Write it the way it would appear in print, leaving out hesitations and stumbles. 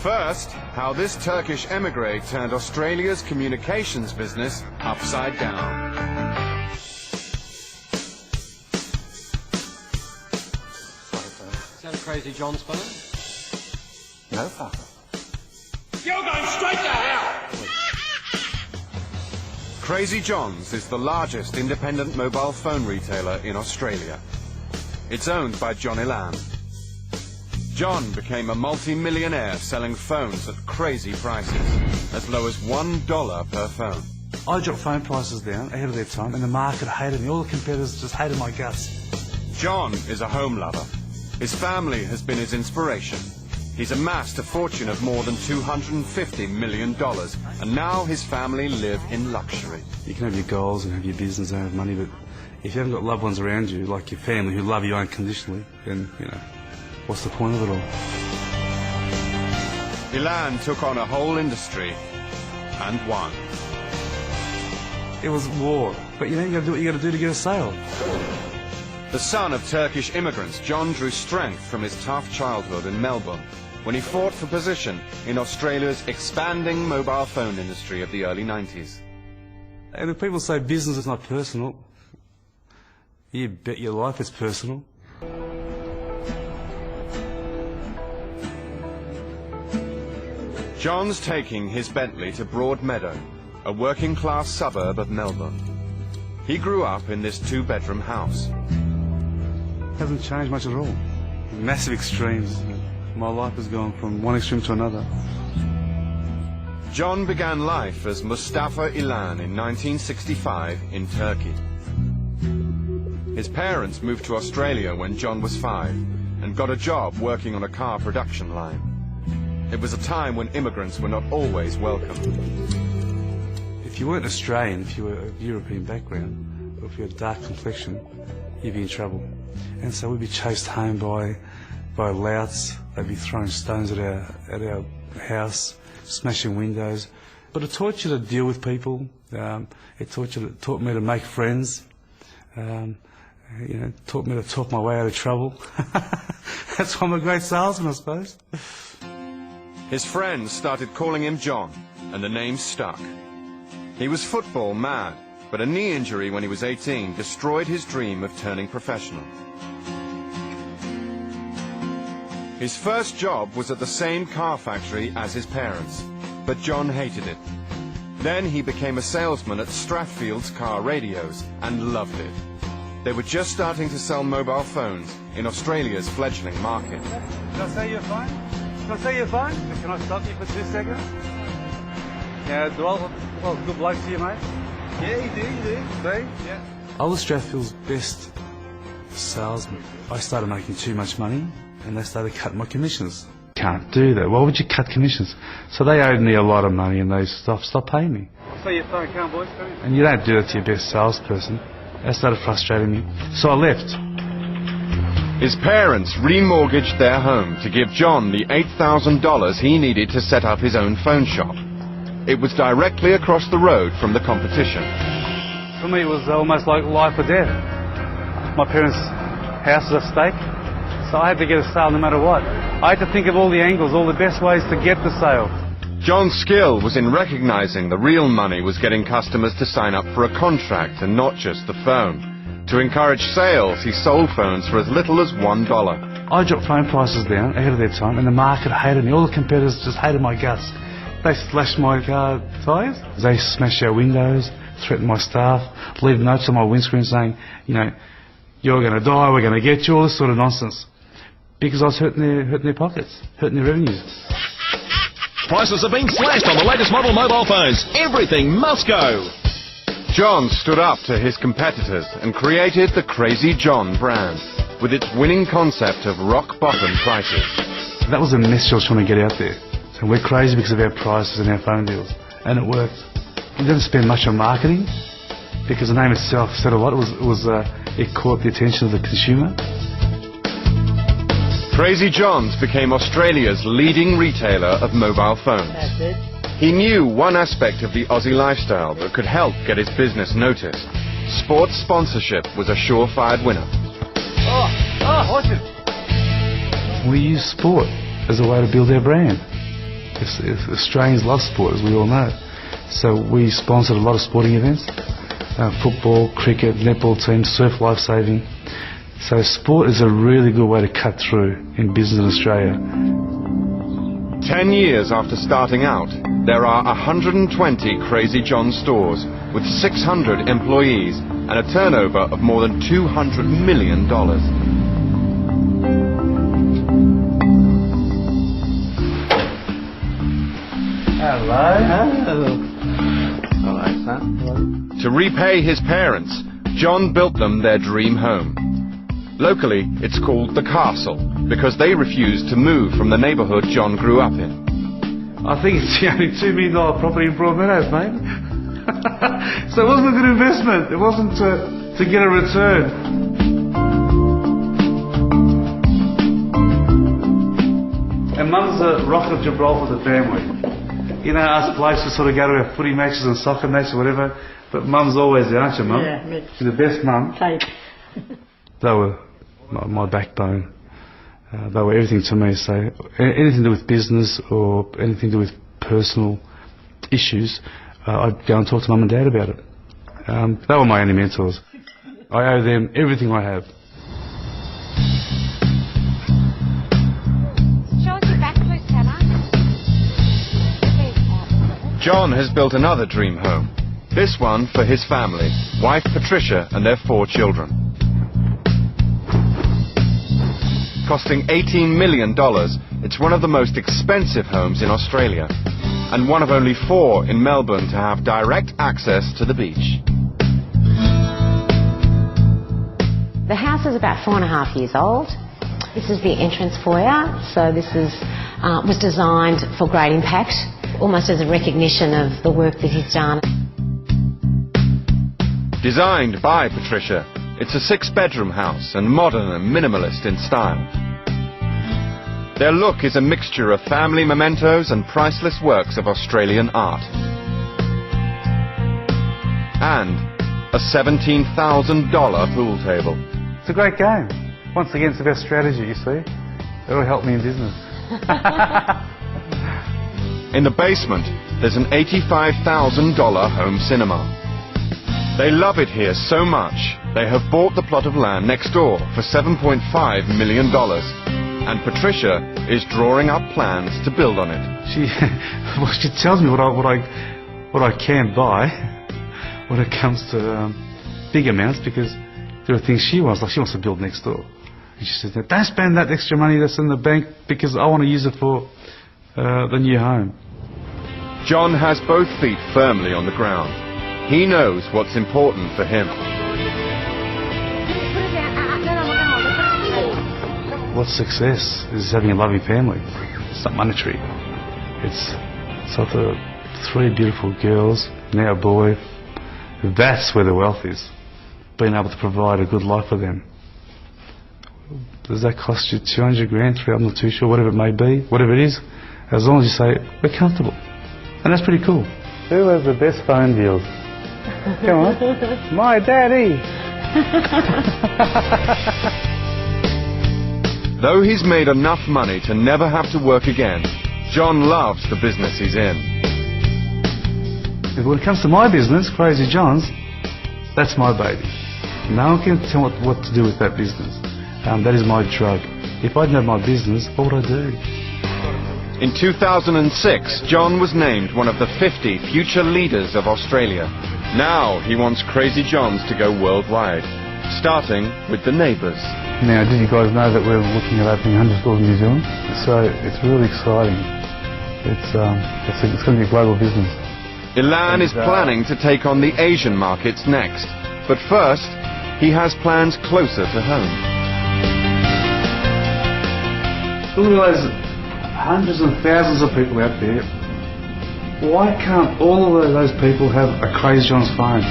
First, how this Turkish emigre turned Australia's communications business upside down. Is that a Crazy John spelling? No, Father. You're going straight to hell! Crazy John's is the largest independent mobile phone retailer in Australia. It's owned by John Ilan. John became a multi-millionaire selling phones at crazy prices, as low as $1 per phone. I dropped phone prices down ahead of their time, and the market hated me. All the competitors just hated my guts. John is a home lover. His family has been his inspiration. He's amassed a fortune of more than $250 million, and now his family live in luxury. You can have your goals and have your business and have money, but if you haven't got loved ones around you, like your family, who love you unconditionally, then, you know, what's the point of it all? Ilan took on a whole industry and won. It was war, but you know, you got to do what you got to do to get a sale. The son of Turkish immigrants, John drew strength from his tough childhood in Melbourne when he fought for position in Australia's expanding mobile phone industry of the early 90s. And if people say business is not personal, you bet your life it's personal. John's taking his Bentley to Broadmeadow, a working-class suburb of Melbourne. He grew up in this two-bedroom house. Hasn't changed much at all. Massive extremes. My life has gone from one extreme to another. John began life as Mustafa Ilan in 1965 in Turkey. His parents moved to Australia when John was 5 and got a job working on a car production line. It was a time when immigrants were not always welcome. If you weren't Australian, if you were of European background, or if you had a dark complexion, you'd be in trouble. And so we'd be chased home by louts. They'd be throwing stones at our house, smashing windows. But it taught you to deal with people. It taught me to make friends. You know, taught me to talk my way out of trouble. That's why I'm a great salesman, I suppose. His friends started calling him John, and the name stuck. He was football mad, but a knee injury when he was 18 destroyed his dream of turning professional. His first job was at the same car factory as his parents, but John hated it. Then he became a salesman at Stratfield's Car Radios and loved it. They were just starting to sell mobile phones in Australia's fledgling market. Can I say you're fine? Can I say you're fine? Can I stop you for 2 seconds? Yeah, well, good luck to you, mate. Yeah, you do. See? Yeah. I was Stratfield's best salesman. I started making too much money, and they started cutting my commissions. Can't do that. Why would you cut commissions? So they owed me a lot of money, and they stopped paying me. So your phone account, boys. And you don't do that to your best salesperson. That started frustrating me. So I left. His parents remortgaged their home to give John the $8,000 he needed to set up his own phone shop. It was directly across the road from the competition. For me, it was almost like life or death. My parents' house was at stake, so I had to get a sale no matter what. I had to think of all the angles, all the best ways to get the sale. John's skill was in recognizing the real money was getting customers to sign up for a contract and not just the phone. To encourage sales, he sold phones for as little as $1. I dropped phone prices down ahead of their time, and the market hated me. All the competitors just hated my guts. They slashed my car tyres. They smashed our windows, threatened my staff, leave notes on my windscreen saying, you know, you're going to die, we're going to get you, all this sort of nonsense. Because I was hurting their pockets, hurting their revenues. Prices are being slashed on the latest model mobile phones. Everything must go. John stood up to his competitors and created the Crazy John brand, with its winning concept of rock-bottom prices. That was a message I was trying to get out there. So we're crazy because of our prices and our phone deals. And it worked. We didn't spend much on marketing, because the name itself said a lot. It caught the attention of the consumer. Crazy John's became Australia's leading retailer of mobile phones. He knew one aspect of the Aussie lifestyle that could help get his business noticed. Sports sponsorship was a surefire winner. Watch it. We use sport as a way to build our brand. Australians love sport, as we all know. So we sponsored a lot of sporting events, football, cricket, netball teams, surf lifesaving. So sport is a really good way to cut through in business in Australia. 10 years after starting out, there are 120 Crazy John stores with 600 employees and a turnover of more than $200 million. Hello, son. To repay his parents, John built them their dream home. Locally, it's called The Castle because they refused to move from the neighbourhood John grew up in. I think it's the only $2 million property in Broadmeadows, mate. So it wasn't a good investment. It wasn't to get a return. And Mum's a rock of Gibraltar for the family. You know, us blokes just sort of go to our footy matches and soccer matches or whatever, but Mum's always there, aren't you, Mum? Yeah, She's the best mum. tape. They were my backbone. They were everything to me. So anything to do with business or anything to do with personal issues, I'd go and talk to Mum and Dad about it. They were my only mentors. I owe them everything I have. Show us your back, please, Tanner. John has built another dream home. This one for his family, wife Patricia and their 4 children. Costing $18 million, it's one of the most expensive homes in Australia, and one of only 4 in Melbourne to have direct access to the beach. The house is about 4.5 years old. This is the entrance foyer, so this was designed for great impact, almost as a recognition of the work that he's done. Designed by Patricia, it's a 6-bedroom house and modern and minimalist in style. Their look is a mixture of family mementos and priceless works of Australian art. And a $17,000 pool table. It's a great game. Once again, it's about strategy, you see. It'll help me in business. In the basement, there's an $85,000 home cinema. They love it here so much, they have bought the plot of land next door for $7.5 million. And Patricia is drawing up plans to build on it. She tells me what I can buy when it comes to big amounts, because there are things she wants, like she wants to build next door. And she says, don't spend that extra money that's in the bank because I want to use it for the new home. John has both feet firmly on the ground. He knows what's important for him. What's success is having a loving family. It's not monetary. It's sort of 3 beautiful girls, now a boy. That's where the wealth is. Being able to provide a good life for them. Does that cost you 200 grand, 300, I'm not too sure, whatever it may be, whatever it is, as long as you say, we're comfortable. And that's pretty cool. Who has the best phone deals? Come on. My daddy. Though he's made enough money to never have to work again, John loves the business he's in. When it comes to my business, Crazy John's, that's my baby. No one can tell what to do with that business. That is my drug. If I didn't have my business, what would I do? In 2006, John was named one of the 50 future leaders of Australia. Now he wants Crazy John's to go worldwide, starting with the neighbours. Now, did you guys know that we're looking at opening 100 stores in New Zealand? So it's really exciting. It's going to be a global business. Ilan is planning to take on the Asian markets next, but first he has plans closer to home. Look at those hundreds and thousands of people out there. Why can't all of those people have a Crazy John's phone?